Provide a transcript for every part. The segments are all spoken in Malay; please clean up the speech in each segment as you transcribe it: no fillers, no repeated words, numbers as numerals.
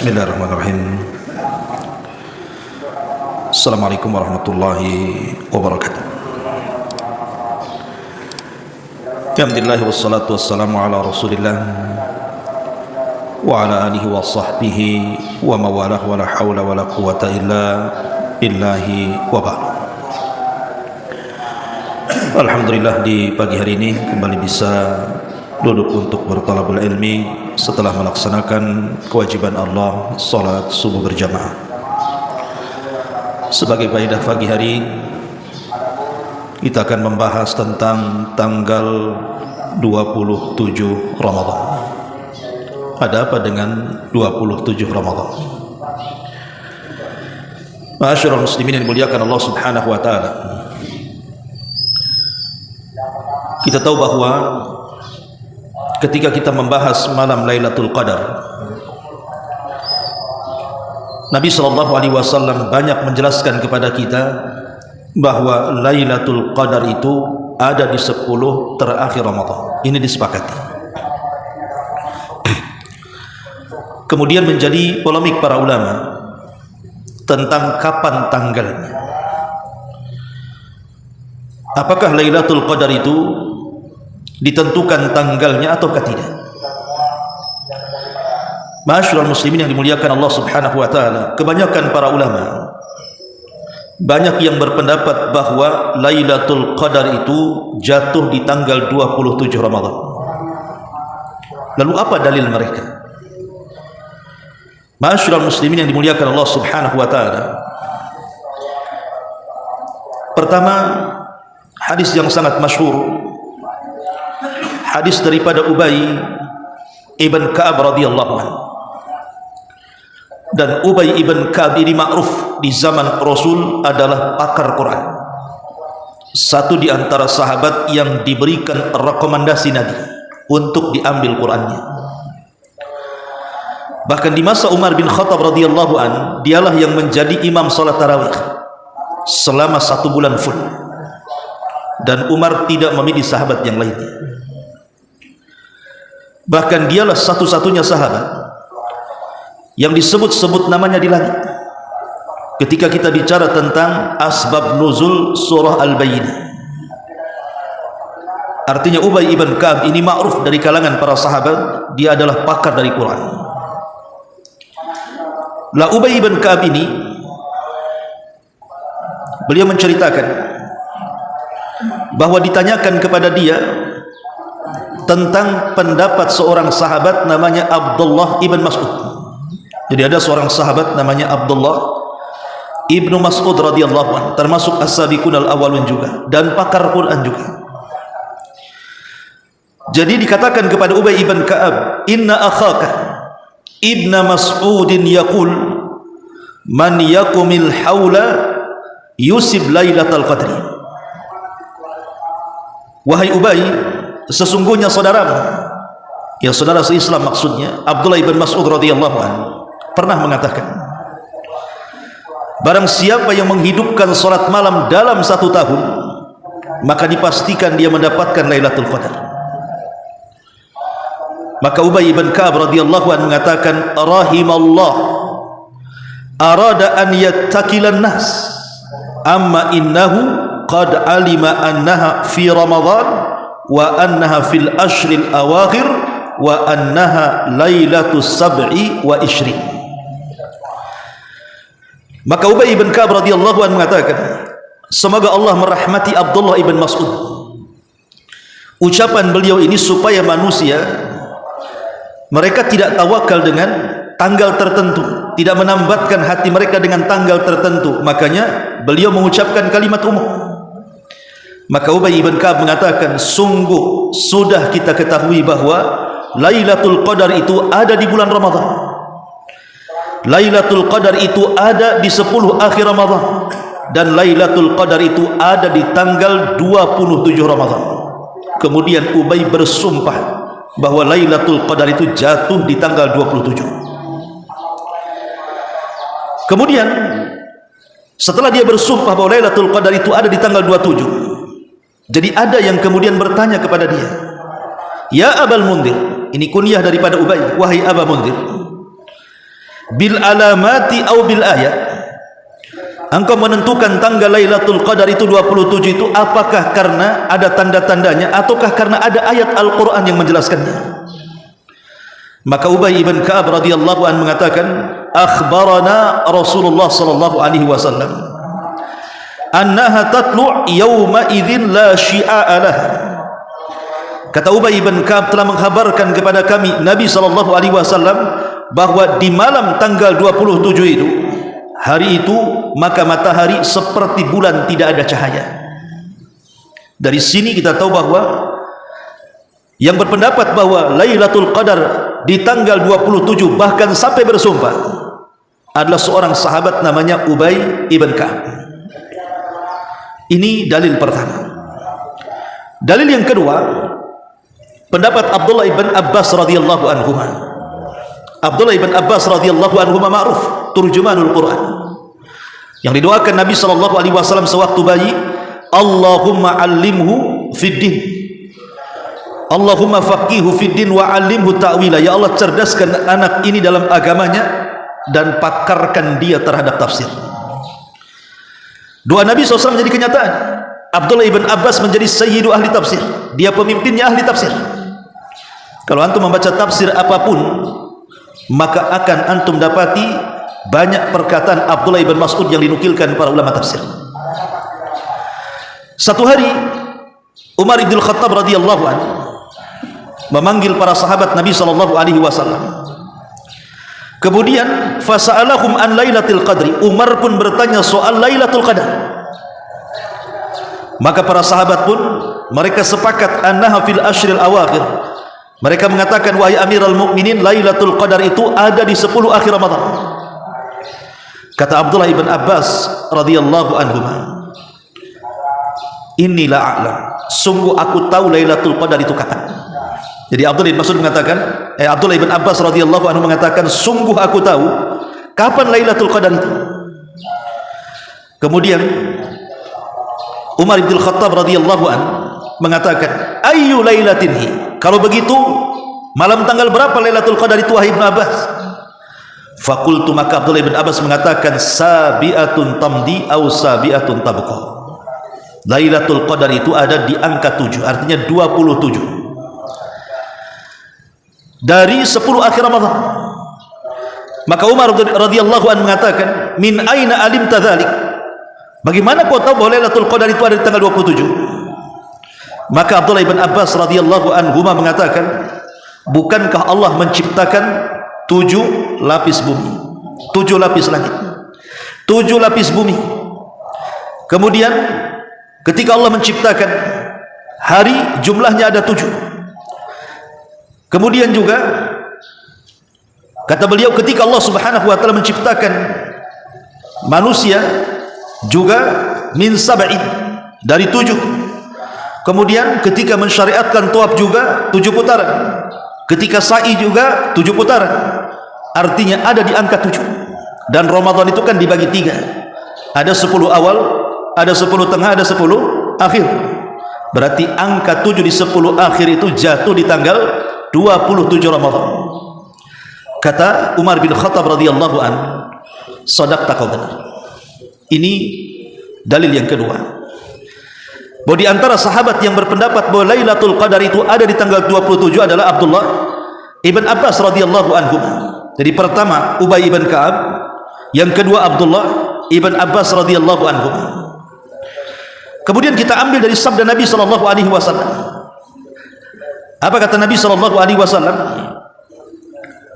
Bismillahirrahmanirrahim. Assalamualaikum warahmatullahi wabarakatuh. Alhamdulillah wassalatu wassalamu ala Rasulillah wa ala alihi wa sahbihi wa mawalah wa la hawla wa la quwata illa billahi wa ba'd. Alhamdulillah di pagi hari ini kembali bisa duduk untuk bertalabul ilmi setelah melaksanakan kewajiban Allah salat subuh berjamaah. Sebagai faedah pagi hari kita akan membahas tentang tanggal 27 Ramadan. Ada apa dengan 27 Ramadan? Ma'asyiral muslimin yang dimuliakan Allah Subhanahu wa taala. Kita tahu bahwa ketika kita membahas malam Lailatul Qadar, Nabi SAW banyak menjelaskan kepada kita bahwa Lailatul Qadar itu ada di 10 terakhir Ramadan. Ini disepakati. Kemudian menjadi polemik para ulama tentang kapan tanggalnya. Apakah Lailatul Qadar itu ditentukan tanggalnya ataukah tidak? Ma'asyiral muslimin yang dimuliakan Allah Subhanahu wa taala, kebanyakan para ulama banyak yang berpendapat bahwa Lailatul Qadar itu jatuh di tanggal 27 Ramadan. Lalu apa dalil mereka? Ma'asyiral muslimin yang dimuliakan Allah Subhanahu wa taala, pertama, hadis yang sangat masyhur, hadis daripada Ubay ibn Ka'ab radhiyallahu anhu. Dan Ubay ibn Ka'ab ini ma'ruf di zaman Rasul adalah pakar Quran. Satu di antara sahabat yang diberikan rekomendasi Nabi untuk diambil Qurannya. Bahkan di masa Umar bin Khattab radhiyallahu anhu, dialah yang menjadi imam salat tarawih selama 1 bulan full. Dan Umar tidak memilih sahabat yang lainnya. Bahkan dialah satu-satunya sahabat yang disebut-sebut namanya di langit ketika kita bicara tentang asbab nuzul surah Al-Bayyinah. Artinya Ubay ibn Ka'ab ini ma'ruf dari kalangan para sahabat, dia adalah pakar dari Quran. Lah Ubay ibn Ka'ab ini, beliau menceritakan bahwa ditanyakan kepada dia tentang pendapat seorang sahabat namanya Abdullah ibn Mas'ud. Jadi ada seorang sahabat namanya Abdullah ibnu Mas'ud radhiyallahu anhu, termasuk as-sabiqun al-awwalun juga dan pakar Quran juga. Jadi dikatakan kepada Ubay ibn Ka'ab, inna akhaka ibna Mas'udin yaqul man yakumil haula yusib lailatal qadri. Wahai Ubay, sesungguhnya saudaramu, ya saudara se-Islam maksudnya, Abdullah ibn Mas'ud radhiyallahu anhu pernah mengatakan, barang siapa yang menghidupkan salat malam dalam 1 tahun, maka dipastikan dia mendapatkan Lailatul Qadar. Maka Ubay ibn Ka'ab radhiyallahu anhu mengatakan, rahimallah arada an yattakilan nas amma innahu qad alima annaha fi Ramadan wa annaha fil ashril awakhir wa annaha lailatus sab'i wa ishrin. Maka Ubay ibn Ka'ab radhiyallahu anhu mengatakan, semoga Allah merahmati Abdullah ibn Mas'ud. Ucapan beliau ini supaya manusia mereka tidak tawakal dengan tanggal tertentu, tidak menambatkan hati mereka dengan tanggal tertentu. Makanya beliau mengucapkan kalimat umum. Maka Ubay ibn Ka'ab mengatakan, sungguh sudah kita ketahui bahwa Lailatul Qadar itu ada di bulan Ramadan. Lailatul Qadar itu ada di 10 akhir Ramadan. Dan Lailatul Qadar itu ada di tanggal 27 Ramadan. Kemudian Ubay bersumpah bahwa Lailatul Qadar itu jatuh di tanggal 27. Kemudian setelah dia bersumpah bahwa Lailatul Qadar itu ada di tanggal 27, jadi ada yang kemudian bertanya kepada dia, ya Abal Mundhir, ini kunyah daripada Ubay, wahai Aba Mundhir, bil alamati au bil ayat. Engkau menentukan tanggal Lailatul Qadar itu 27 itu apakah karena ada tanda-tandanya ataukah karena ada ayat Al-Quran yang menjelaskannya? Maka Ubay ibn Ka'ab radhiyallahu anhu mengatakan, akhbarana Rasulullah sallallahu alaihi wasallam annaha tatlu' yawma idzin la syi'a lah. Kata Ubay ibn Ka'ab telah mengkhabarkan kepada kami Nabi sallallahu alaihi wasallam bahwa di malam tanggal 27 itu, hari itu, maka matahari seperti bulan, tidak ada cahaya. Dari sini kita tahu bahwa yang berpendapat bahwa Lailatul Qadar di tanggal 27 bahkan sampai bersumpah adalah seorang sahabat namanya Ubay ibn Ka'ab. Ini dalil pertama. Dalil yang kedua, pendapat Abdullah ibn Abbas radhiyallahu anhu. Abdullah ibn Abbas radhiyallahu anhu ma'ruf turjumanul Quran, yang didoakan Nabi sallallahu alaihi wasallam sewaktu bayi, Allahumma allimhu fid din, Allahumma faqihu fid din wa allimhu ta'wila. Ya Allah, cerdaskan anak ini dalam agamanya dan pakarkan dia terhadap tafsir. Doa Nabi SAW menjadi kenyataan. Abdullah ibn Abbas menjadi sayyidu ahli tafsir, dia pemimpinnya ahli tafsir. Kalau antum membaca tafsir apapun, maka akan antum dapati banyak perkataan Abdullah ibn Mas'ud yang dinukilkan para ulama tafsir. Satu hari Umar ibn Khattab radhiyallahu anhu memanggil para sahabat Nabi sallallahu alaihi wasallam. Kemudian fasa'alahum an Lailatul Qadri. Umar pun bertanya soal Lailatul Qadar. Maka para sahabat pun mereka sepakat annaha fil ashril awakhir. Mereka mengatakan, wahai Amirul Mukminin, Lailatul Qadar itu ada di 10 akhir Ramadan. Kata Abdullah ibn Abbas radhiyallahu anhu, inilah a'lam, sungguh aku tahu Lailatul Qadar itu kapan. Jadi Abdullah ibn Mas'ud mengatakan, Abdullah ibn Abbas radhiyallahu anhu mengatakan, sungguh aku tahu kapan Lailatul Qadar itu. Kemudian Umar bin Khattab radhiyallahu anhu mengatakan, ayyu lailatinhi, kalau begitu malam tanggal berapa Lailatul Qadar itu wahai Ibn Abbas? Fakultu, maka Abdullah ibn Abbas mengatakan, sabi'atun tamdi au sabi'atun tabqa. Lailatul Qadar itu ada di angka 7, artinya 27 dari 10 akhir Ramadan. Maka Umar radhiyallahu anhu mengatakan, min aina alimta dzalik, bagaimana kau tahu bahwa Lailatul Qadar itu ada di tanggal 27? Maka Abdullah ibn Abbas radhiyallahu anhu mengatakan, bukankah Allah menciptakan 7 lapis bumi, 7 lapis langit, 7 lapis bumi. Kemudian ketika Allah menciptakan hari, jumlahnya ada 7. Kemudian juga kata beliau, ketika Allah subhanahu wa ta'ala menciptakan manusia juga min sab'in, dari 7. Kemudian ketika mensyariatkan tawaf juga 7 putaran, ketika sa'i juga 7 putaran, artinya ada di angka 7. Dan Ramadan itu kan dibagi 3, ada 10 awal, ada 10 tengah, ada 10 akhir. Berarti angka 7 di 10 akhir itu jatuh di tanggal 27 Ramadan. Kata Umar bin Khattab radhiyallahu anhu, sadaqta, kau benar. Ini dalil yang kedua, bahwa di antara sahabat yang berpendapat bahwa Lailatul Qadar itu ada di tanggal 27 adalah Abdullah ibn Abbas radhiyallahu anhu. Jadi pertama Ubay ibn Ka'ab, yang kedua Abdullah ibn Abbas radhiyallahu anhu. Kemudian kita ambil dari sabda Nabi sallallahu alaihi wasallam. Apa kata Nabi sallallahu alaihi wasallam?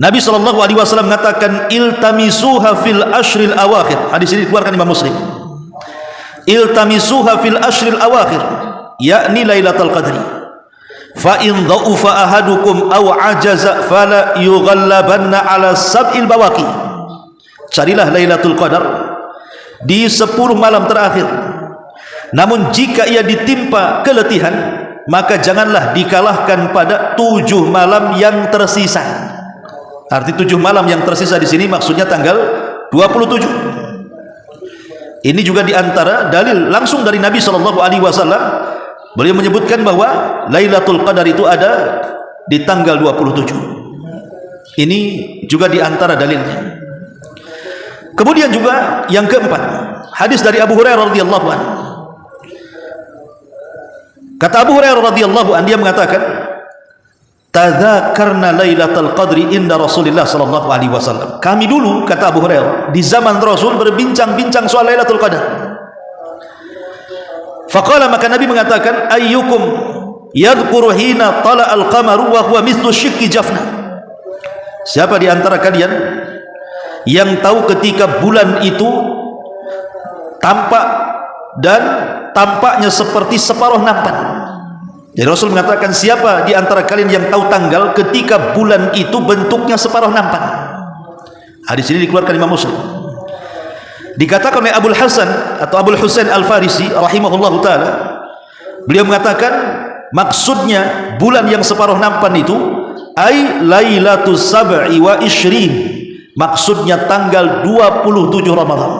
Nabi sallallahu alaihi wasallam mengatakan, iltamisuha fil ashril awakhir. Hadis ini dikeluarkan Imam Muslim. Iltamisuha fil ashril awakhir, yakni Lailatul Qadri. Fa in dha'ufa ahadukum aw ajaza fala yughallabanna ala sab'il bawaqi. Carilah Lailatul Qadar di 10 malam terakhir. Namun jika ia ditimpa keletihan, maka janganlah dikalahkan pada 7 malam yang tersisa. Arti 7 malam yang tersisa di sini maksudnya tanggal 27. Ini juga diantara dalil langsung dari Nabi sallallahu alaihi wasallam. Beliau menyebutkan bahwa Lailatul Qadar itu ada di tanggal 27. Ini juga diantara dalilnya. Kemudian juga yang keempat, hadis dari Abu Hurairah radhiyallahu anhu. Kata Abu Hurairah radhiyallahu anhu, dia mengatakan, tadzakarna lailatul qadri inda Rasulillah sallallahu alaihi wasallam. Kami dulu, kata Abu Hurairah, di zaman Rasul berbincang-bincang soal Lailatul Qadar. Faqala, maka Nabi mengatakan, ayyukum yadhkuru hina tala'al qamaru wa huwa mithlu syikki jafna. Siapa di antara kalian yang tahu ketika bulan itu tampak dan tampaknya seperti separuh nampan? Jadi Rasul mengatakan, siapa di antara kalian yang tahu tanggal ketika bulan itu bentuknya separuh nampan? Hadis ini dikeluarkan Imam Muslim. Dikatakan oleh Abul Hasan atau Abul Husain Al-Farisi rahimahullahu taala, beliau mengatakan maksudnya bulan yang separuh nampan itu ai lailatus sab'i wa ishrin, maksudnya tanggal 27 Ramadan.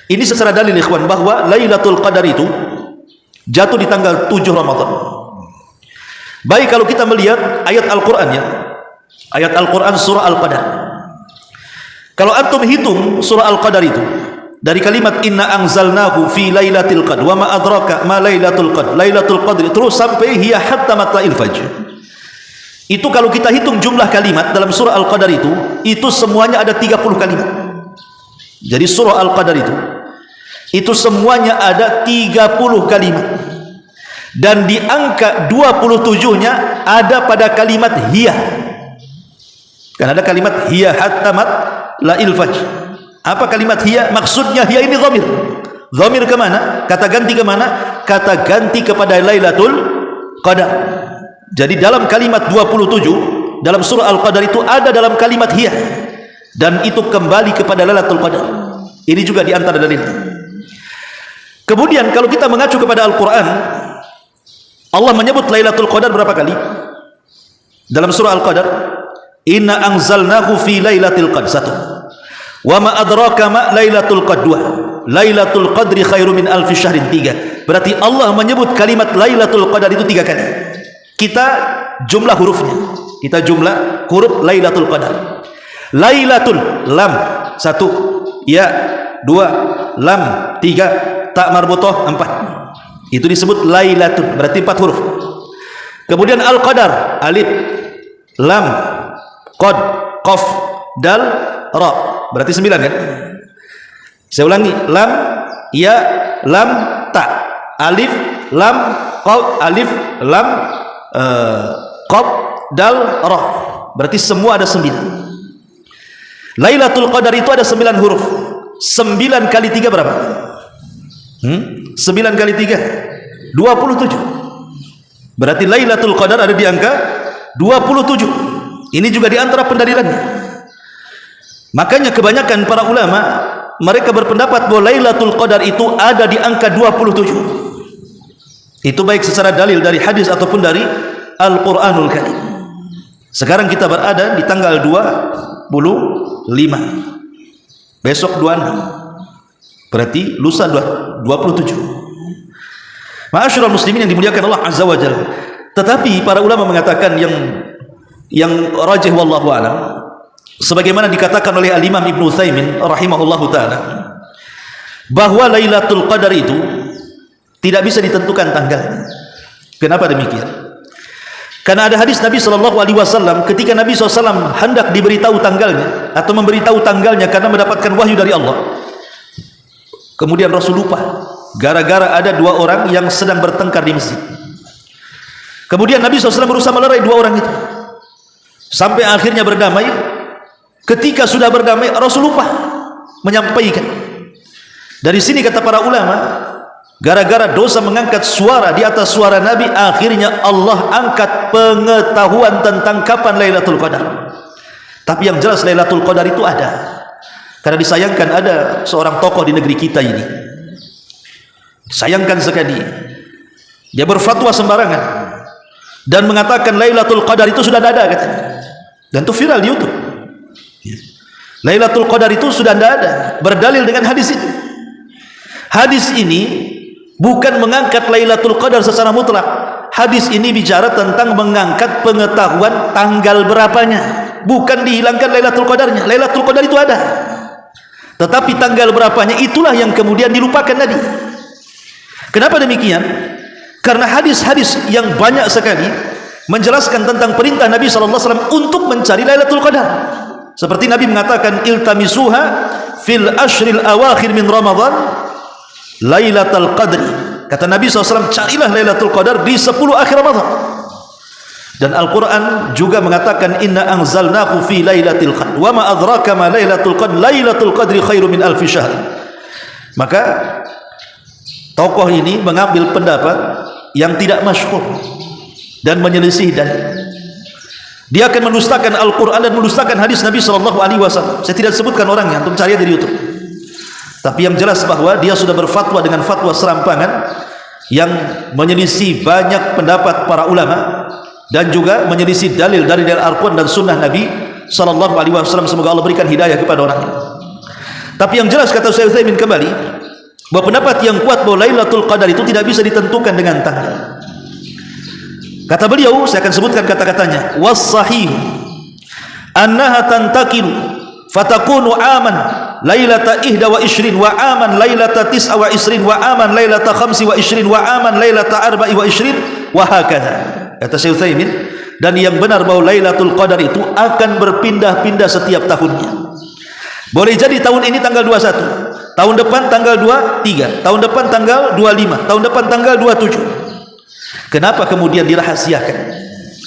Ini secara dalil ikhwan bahwa Lailatul Qadar itu jatuh di tanggal 7 Ramadan. Baik kalau kita melihat ayat Al-Quran, ya, ayat Al-Quran surah Al-Qadar. Kalau antum hitung surah Al-Qadar itu dari kalimat inna anzalnahu fi lailatul qadr wa ma adraka ma lailatul qadr, lailatul qadr terus sampai hiya hatta matla'il fajr. Itu kalau kita hitung jumlah kalimat dalam surah Al-Qadar itu semuanya ada 30 kalimat. Jadi surah Al-Qadar itu semuanya ada 30 kalimat. Dan di angka 27-nya ada pada kalimat hiya. Kan ada kalimat hiya hatta matla'il fajr. Apa kalimat hiya? Maksudnya hiya ini dhamir. Dhamir ke mana? Kata ganti ke mana? Kata ganti kepada Lailatul Qadar. Jadi dalam kalimat 27 dalam surah Al-Qadar itu ada dalam kalimat hiya, dan itu kembali kepada Lailatul Qadar. Ini juga di antara dalil. Kemudian kalau kita mengacu kepada Al-Quran, Allah menyebut Lailatul Qadar berapa kali? Dalam surah Al-Qadar, inna anzalnahu fi lailatul qadr, 1. Wa ma adraka ma lailatul qadr, 2. Lailatul qadri khairu min alfi syahrin, 3. Berarti Allah menyebut kalimat Lailatul Qadar itu 3 kali. Kita jumlah hurufnya, kita jumlah huruf Lailatul Qadar. Lailatul, lam 1, ya 2, lam 3, tak marbutah 4. Itu disebut Lailatul, berarti 4 huruf. Kemudian Al-Qadar, alif, lam, qad, qaf, dal, ra, berarti 9 kan? Saya ulangi, lam, ya, lam, ta, alif, lam, qaf, alif, lam, qaf, dal, ra, berarti semua ada 9. Lailatul Qadar itu ada 9 huruf. 9 kali 3 berapa? 9 kali 3 27. Berarti Lailatul Qadar ada di angka 27. Ini juga di antara pendalilannya. Makanya kebanyakan para ulama mereka berpendapat bahwa Lailatul Qadar itu ada di angka 27. Itu baik secara dalil dari hadis ataupun dari Al-Qur'anul Karim. Sekarang kita berada di tanggal 25, besok 26, berarti lusa 27. Ma'asyiral muslimin yang dimuliakan Allah Azza wa Jalla. Tetapi para ulama mengatakan yang rajih wallahu a'lam, sebagaimana dikatakan oleh Al-Imam Ibnu Utsaimin rahimahullahu taala, bahwa Lailatul Qadar itu tidak bisa ditentukan tanggalnya. Kenapa demikian? Karena ada hadis Nabi SAW, ketika Nabi SAW hendak diberitahu tanggalnya atau memberitahu tanggalnya karena mendapatkan wahyu dari Allah, kemudian Rasul lupa gara-gara ada 2 orang yang sedang bertengkar di masjid. Kemudian Nabi SAW berusaha melerai 2 orang itu sampai akhirnya berdamai. Ketika sudah berdamai, Rasul lupa menyampaikan. Dari sini kata para ulama, gara-gara dosa mengangkat suara di atas suara Nabi, akhirnya Allah angkat pengetahuan tentang kapan Lailatul Qadar. Tapi yang jelas Lailatul Qadar itu ada. Karena disayangkan ada seorang tokoh di negeri kita ini, sayangkan sekali, dia berfatwa sembarangan dan mengatakan Lailatul Qadar itu sudah ada katanya. Dan itu viral di YouTube. Lailatul Qadar itu sudah ada, berdalil dengan hadis itu. Hadis ini bukan mengangkat Lailatul Qadar secara mutlak. Hadis ini bicara tentang mengangkat pengetahuan tanggal berapanya, bukan dihilangkan Lailatul Qadarnya. Lailatul Qadar itu ada. Tetapi tanggal berapanya itulah yang kemudian dilupakan Nabi. Kenapa demikian? Karena hadis-hadis yang banyak sekali menjelaskan tentang perintah Nabi SAW untuk mencari Lailatul Qadar. Seperti Nabi mengatakan, iltamisuha fil ashril awakhir min Ramadan Lailatul Qadri. Kata Nabi SAW, carilah Lailatul Qadar di 10 akhir Ramadan. Dan Al-Quran juga mengatakan, inna anzalnahu fi lailatul qadr wa ma adraka ma lailatul qadr lailatul qadri khairu min alfi syahr. Maka tokoh ini mengambil pendapat yang tidak masyhur dan menyelisih dalil. Dia akan mendustakan Al-Quran dan mendustakan hadis Nabi SAW. Saya tidak sebutkan orangnya, untuk cari di YouTube. Tapi yang jelas bahwa dia sudah berfatwa dengan fatwa serampangan yang menyelisih banyak pendapat para ulama dan juga menyelisih dalil dari Al-Quran dan sunnah Nabi SAW. Semoga Allah berikan hidayah kepada orang ini. Tapi yang jelas, kata Syekh Utsaimin kembali, bahwa pendapat yang kuat bahwa Lailatul Qadar itu tidak bisa ditentukan dengan tanggal. Kata beliau, saya akan sebutkan kata-katanya, was-sahih annaha tantakilu fatakunu aman lailata 21 wa aman lailata 29 wa aman lailata 25 wa aman lailata 24 wa hakadha. Kata Syekh Utsaimin, dan yang benar bahwa Lailatul Qadar itu akan berpindah-pindah setiap tahunnya. Boleh jadi tahun ini tanggal 21, tahun depan tanggal 23, tahun depan tanggal 25, tahun depan tanggal 27. Kenapa kemudian dirahasiakan?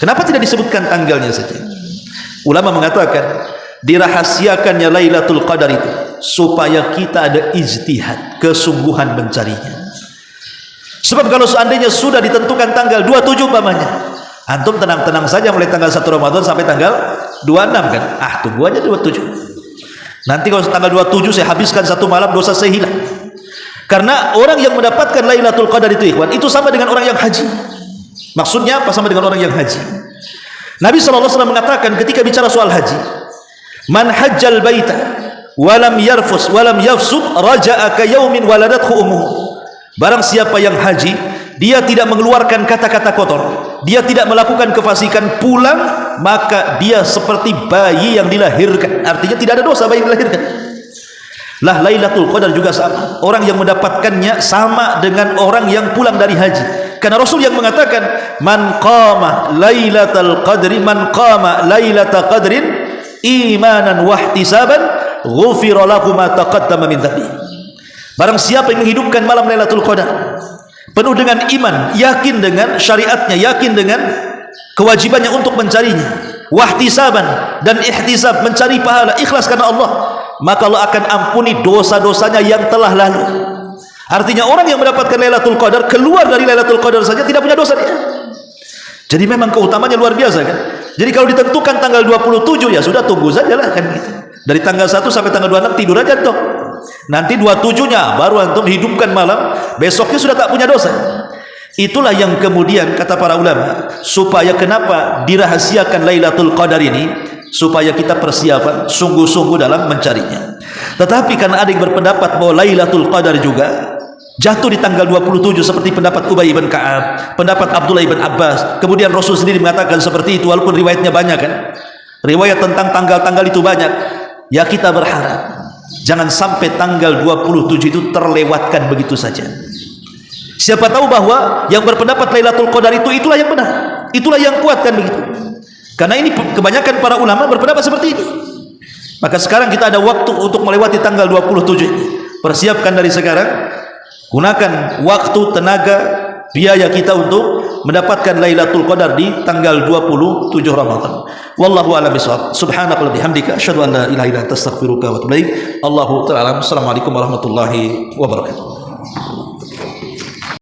Kenapa tidak disebutkan tanggalnya saja? Ulama mengatakan dirahasiakannya Lailatul Qadar itu supaya kita ada ijtihad, kesungguhan mencarinya. Sebab kalau seandainya sudah ditentukan tanggal 27 umpamanya, antum tenang-tenang saja mulai tanggal 1 Ramadan sampai tanggal 26 kan? Tunggu aja 27. Nanti kalau tanggal 27 saya habiskan satu malam, dosa saya hilang. Karena orang yang mendapatkan Lailatul Qadar itu, ikhwan, itu sama dengan orang yang haji. Maksudnya apa sama dengan orang yang haji? Nabi SAW mengatakan ketika bicara soal haji, man hajjal baita walam yarfus walam yafsuk raja'a ka yaumin waladathu ummuhu. Barang siapa yang haji, dia tidak mengeluarkan kata-kata kotor, dia tidak melakukan kefasikan, pulang maka dia seperti bayi yang dilahirkan. Artinya tidak ada dosa bayi yang dilahirkan. Lah Lailatul Qadar juga sama. Orang yang mendapatkannya sama dengan orang yang pulang dari haji. Karena Rasul yang mengatakan, man qama Lailatul Qadri, man qama Lailatul Qadrin imanan wahtisaban ghufira lahu ma taqaddama min dhanbi. Barang siapa yang menghidupkan malam Lailatul Qadar penuh dengan iman, yakin dengan syariatnya, yakin dengan kewajibannya untuk mencarinya, wahtisaban dan ihtisab, mencari pahala, ikhlas karena Allah, maka Allah akan ampuni dosa-dosanya yang telah lalu. Artinya orang yang mendapatkan Lailatul Qadar, keluar dari Lailatul Qadar saja tidak punya dosa dia. Jadi memang keutamanya luar biasa kan. Jadi kalau ditentukan tanggal 27 ya sudah, tunggu saja lah kan gitu. Dari tanggal 1 sampai tanggal 26 tidur aja toh. Nanti 27-nya baru antum hidupkan malam, besoknya sudah tak punya dosa. Itulah yang kemudian kata para ulama, supaya kenapa dirahasiakan Lailatul Qadar ini, supaya kita persiapan sungguh-sungguh dalam mencarinya. Tetapi karena ada yang berpendapat bahwa Lailatul Qadar juga jatuh di tanggal 27 seperti pendapat Ubay bin Ka'ab, pendapat Abdullah bin Abbas, kemudian Rasul sendiri mengatakan seperti itu, walaupun riwayatnya banyak kan, riwayat tentang tanggal-tanggal itu banyak. Ya kita berharap jangan sampai tanggal 27 itu terlewatkan begitu saja. Siapa tahu bahwa yang berpendapat Lailatul Qadar itu itulah yang benar, itulah yang kuat kan begitu. Karena ini kebanyakan para ulama berpendapat seperti ini. Maka sekarang kita ada waktu untuk melewati tanggal 27 ini. Persiapkan dari sekarang, gunakan waktu, tenaga, biaya kita untuk mendapatkan Lailatul Qadar di tanggal 27 Ramadan. Wallahu a'lam bishawab. Subhanaka wa bihamdika asyhadu an la ilaha illa anta astaghfiruka wa atubu ilaik. Allahu ta'ala. Assalamualaikum warahmatullahi wabarakatuh.